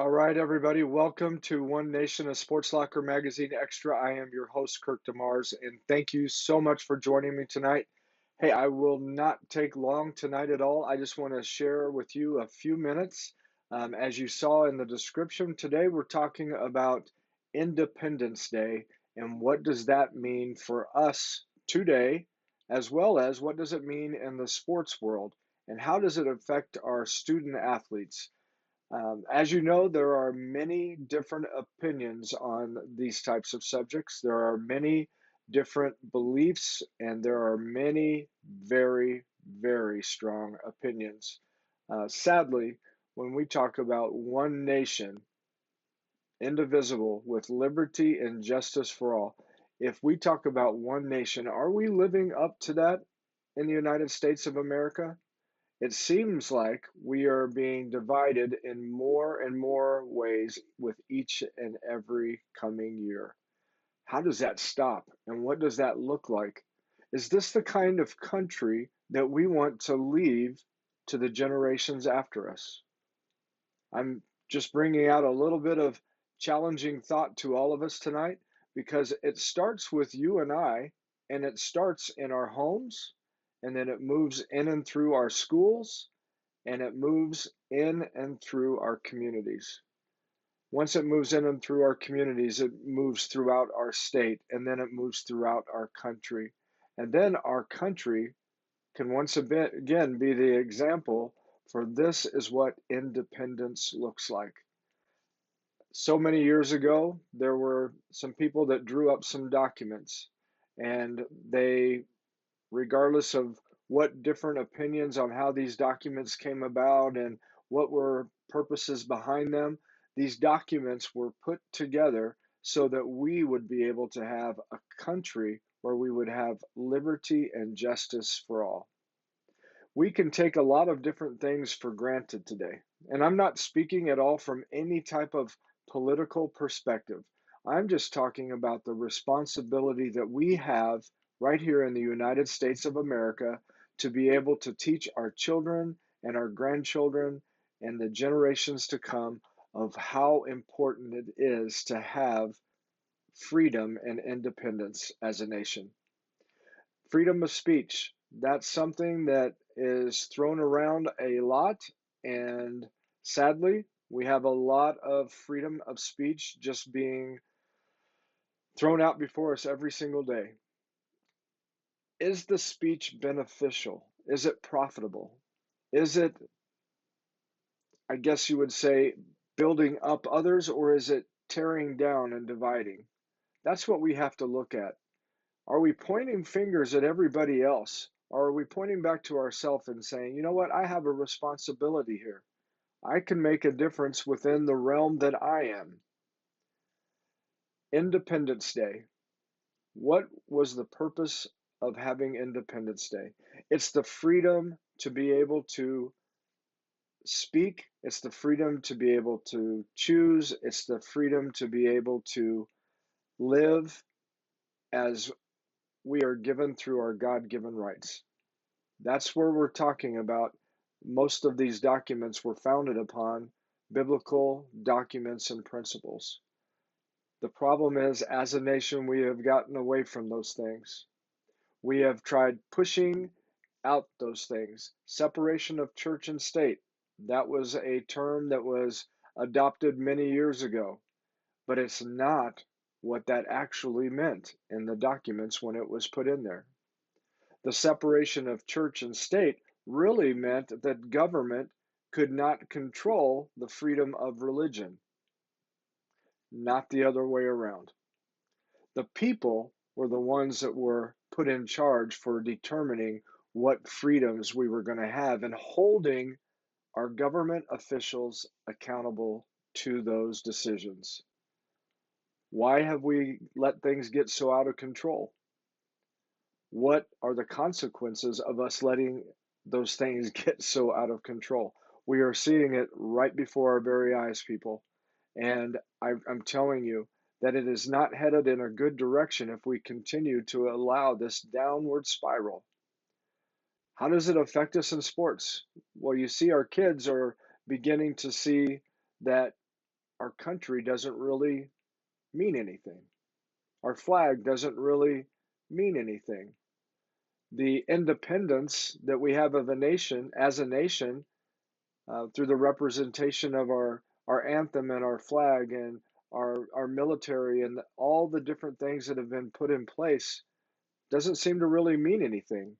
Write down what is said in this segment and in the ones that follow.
All right, everybody, welcome to One Nation, a Sports Locker Magazine Extra. I am your host, Kirk DeMars, and thank you so much for joining me tonight. Hey, I will not take long tonight at all. I just want to share with you a few minutes. As you saw in the description, today we're talking about Independence Day and what does that mean for us today, as well as what does it mean in the sports world, and how does it affect our student athletes. As you know, there are many different opinions on these types of subjects. There are many different beliefs, and there are many very, very strong opinions. Sadly, when we talk about one nation, indivisible, with liberty and justice for all, if we talk about one nation, are we living up to that in the United States of America? It seems like we are being divided in more and more ways with each and every coming year. How does that stop? And what does that look like? Is this the kind of country that we want to leave to the generations after us? I'm just bringing out a little bit of challenging thought to all of us tonight because it starts with you and I, and it starts in our homes, and then it moves in and through our schools, and it moves in and through our communities. Once it moves in and through our communities, it moves throughout our state, and then it moves throughout our country. And then our country can once again be the example for this is what independence looks like. So many years ago, there were some people that drew up some documents, and they, regardless of what different opinions on how these documents came about and what were purposes behind them, these documents were put together so that we would be able to have a country where we would have liberty and justice for all. We can take a lot of different things for granted today. And I'm not speaking at all from any type of political perspective. I'm just talking about the responsibility that we have right here in the United States of America to be able to teach our children and our grandchildren and the generations to come of how important it is to have freedom and independence as a nation. Freedom of speech, that's something that is thrown around a lot, and sadly, we have a lot of freedom of speech just being thrown out before us every single day. Is the speech beneficial? Is it profitable? Is it, I guess you would say, building up others, or is it tearing down and dividing? That's what we have to look at. Are we pointing fingers at everybody else? Or are we pointing back to ourselves and saying, you know what, I have a responsibility here. I can make a difference within the realm that I am. Independence Day. What was the purpose of having Independence Day? It's the freedom to be able to speak, it's the freedom to be able to choose, it's the freedom to be able to live as we are given through our God given rights. That's where we're talking about. Most of these documents were founded upon biblical documents and principles. The problem is, as a nation, we have gotten away from those things. We have tried pushing out those things. Separation of church and state. That was a term that was adopted many years ago, but it's not what that actually meant in the documents when it was put in there. The separation of church and state really meant that government could not control the freedom of religion, not the other way around. The people were the ones that were put in charge for determining what freedoms we were going to have and holding our government officials accountable to those decisions. Why have we let things get so out of control? What are the consequences of us letting those things get so out of control? We are seeing it right before our very eyes, people. And I'm telling you that it is not headed in a good direction if we continue to allow this downward spiral. How does it affect us in sports? Well, you see, our kids are beginning to see that our country doesn't really mean anything. Our flag doesn't really mean anything. The independence that we have of a nation, as a nation, through the representation of our anthem and our flag and our military and all the different things that have been put in place, doesn't seem to really mean anything.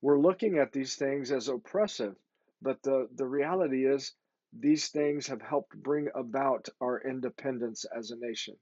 We're looking at these things as oppressive, but the reality is these things have helped bring about our independence as a nation.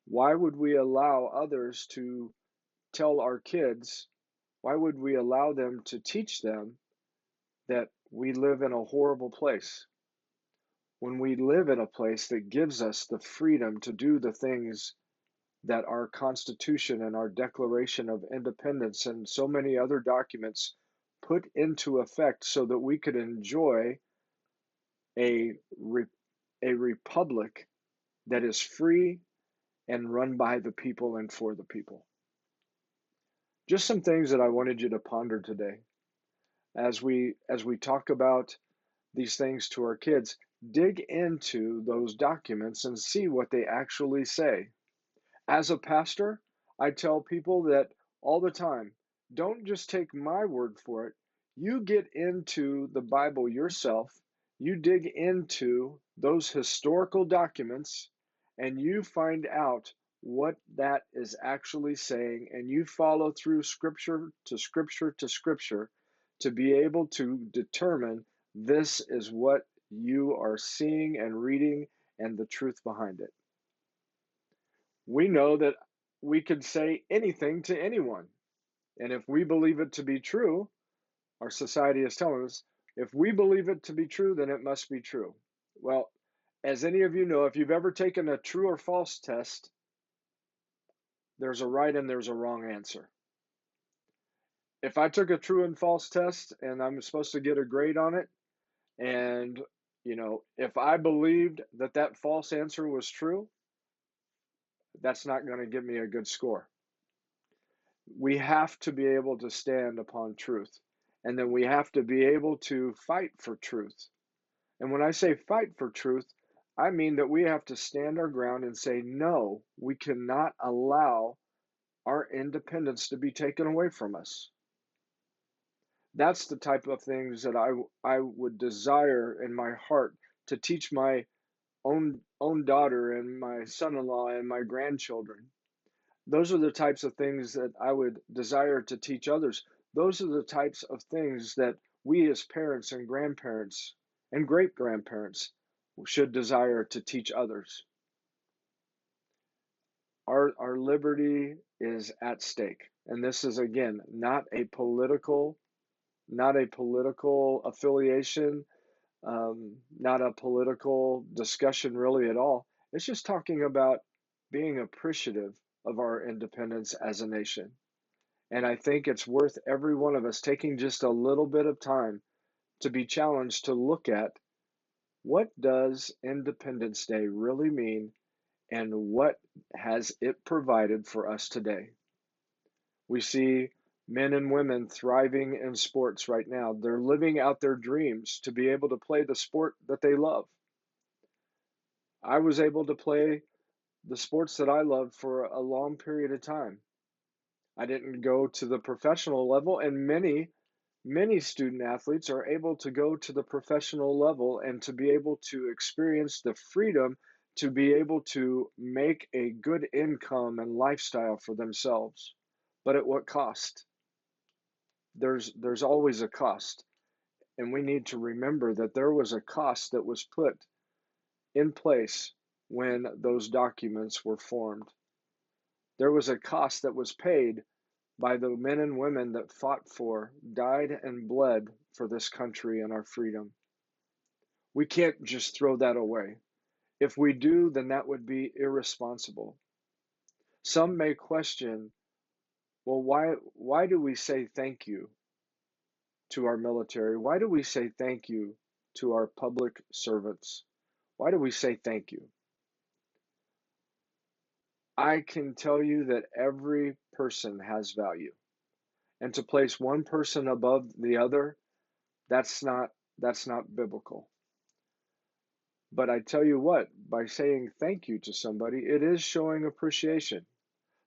Why would we allow others to tell our kids, why would we allow them to teach them that we live in a horrible place when we live in a place that gives us the freedom to do the things that our Constitution and our Declaration of Independence and so many other documents put into effect so that we could enjoy a, a republic that is free and run by the people and for the people. Just some things that I wanted you to ponder today as we talk about these things to our kids. Dig into those documents and see what they actually say. As a pastor, I tell people that all the time, don't just take my word for it. You get into the Bible yourself, you dig into those historical documents, and you find out what that is actually saying, and you follow through scripture to scripture to scripture to be able to determine this is what you are seeing and reading and the truth behind it. We know that we could say anything to anyone. And if we believe it to be true, our society is telling us, if we believe it to be true, then it must be true. Well, as any of you know, if you've ever taken a true or false test, there's a right and there's a wrong answer. If I took a true and false test and I'm supposed to get a grade on it, and if I believed that that false answer was true, that's not going to give me a good score. We have to be able to stand upon truth. And then we have to be able to fight for truth. And when I say fight for truth, I mean that we have to stand our ground and say, no, we cannot allow our independence to be taken away from us. That's the type of things that I would desire in my heart to teach my own daughter and my son-in-law and my grandchildren. Those are the types of things that I would desire to teach others. Those are the types of things that we as parents and grandparents and great grandparents should desire to teach others. Our liberty is at stake. And this is, again, not a political affiliation, not a political discussion really at all. It's just talking about being appreciative of our independence as a nation. And I think it's worth every one of us taking just a little bit of time to be challenged to look at what does Independence Day really mean and what has it provided for us today. We see men and women thriving in sports right now. They're living out their dreams to be able to play the sport that they love. I was able to play the sports that I loved for a long period of time. I didn't go to the professional level, and many student athletes are able to go to the professional level and to be able to experience the freedom to be able to make a good income and lifestyle for themselves. But at what cost? There's always a cost, and we need to remember that there was a cost that was put in place when those documents were formed. There was a cost that was paid by the men and women that fought for, died, and bled for this country and our freedom. We can't just throw that away. If we do, then that would be irresponsible. Some may question, well, why do we say thank you to our military? Why do we say thank you to our public servants? Why do we say thank you? I can tell you that every person has value. And to place one person above the other, that's not biblical. But I tell you what, by saying thank you to somebody, it is showing appreciation.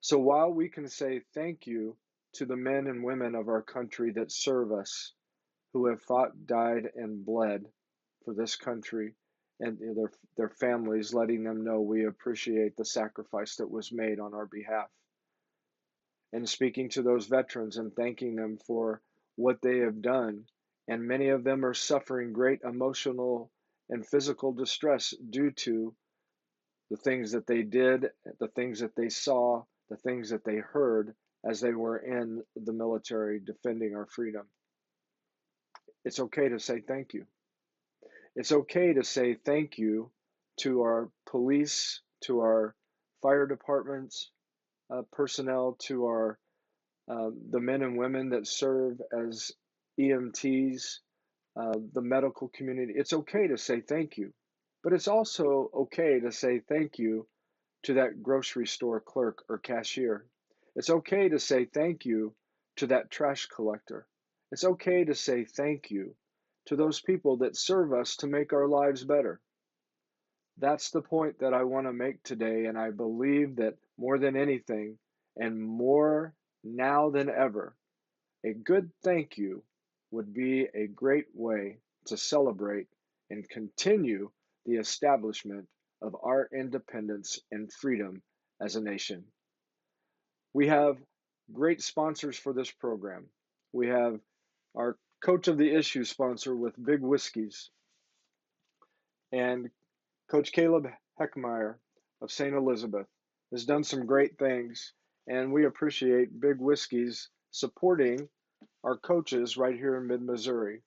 So while we can say thank you to the men and women of our country that serve us, who have fought, died, and bled for this country, and their families, letting them know we appreciate the sacrifice that was made on our behalf, and speaking to those veterans and thanking them for what they have done. And many of them are suffering great emotional and physical distress due to the things that they did, the things that they saw, the things that they heard as they were in the military defending our freedom. It's okay to say thank you. It's okay to say thank you to our police, to our fire departments, personnel, to our the men and women that serve as EMTs, the medical community. It's okay to say thank you, but it's also okay to say thank you to that grocery store clerk or cashier. It's okay to say thank you to that trash collector. It's okay to say thank you to those people that serve us to make our lives better. That's the point that I want to make today, and I believe that more than anything, and more now than ever, a good thank you would be a great way to celebrate and continue the establishment of our independence and freedom as a nation. We have great sponsors for this program. We have our Coach of the Issue sponsor with Big Whiskeys, and Coach Caleb Heckmeyer of St. Elizabeth has done some great things, and we appreciate Big Whiskeys supporting our coaches right here in mid-Missouri.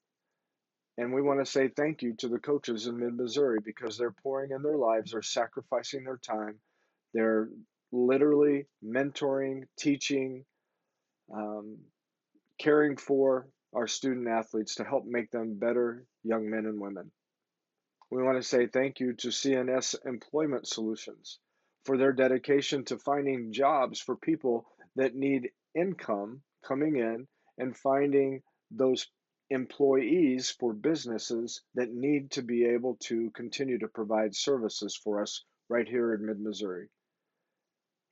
And we want to say thank you to the coaches in mid-Missouri because they're pouring in their lives, they're sacrificing their time, they're literally mentoring, teaching, um, caring for our student athletes to help make them better young men and women. We want to say thank you to CNS Employment Solutions for their dedication to finding jobs for people that need income coming in and finding those employees for businesses that need to be able to continue to provide services for us right here in mid Missouri.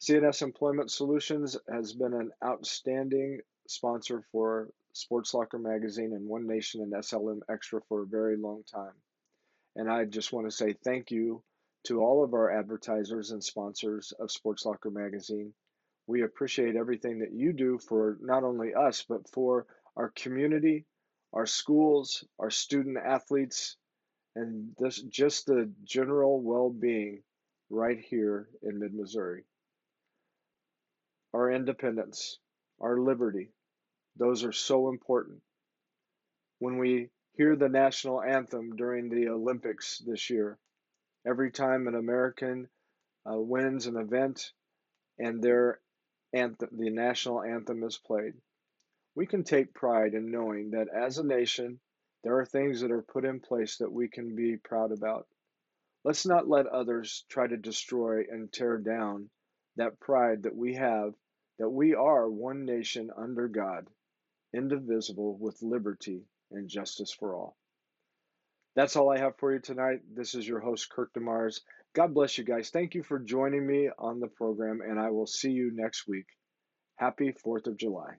CNS Employment Solutions has been an outstanding sponsor for Sports Locker Magazine and One Nation and SLM Extra for a very long time. And I just want to say thank you to all of our advertisers and sponsors of Sports Locker Magazine. We appreciate everything that you do for not only us, but for our community, our schools, our student athletes, and this, just the general well being right here in mid Missouri. Our independence, our liberty, those are so important. When we hear the national anthem during the Olympics this year, every time an American wins an event and their anthem, the national anthem is played, we can take pride in knowing that as a nation, there are things that are put in place that we can be proud about. Let's not let others try to destroy and tear down that pride that we have, that we are one nation under God, indivisible, with liberty and justice for all. That's all I have for you tonight. This is your host, Kirk DeMars. God bless you guys. Thank you for joining me on the program, and I will see you next week. Happy 4th of July.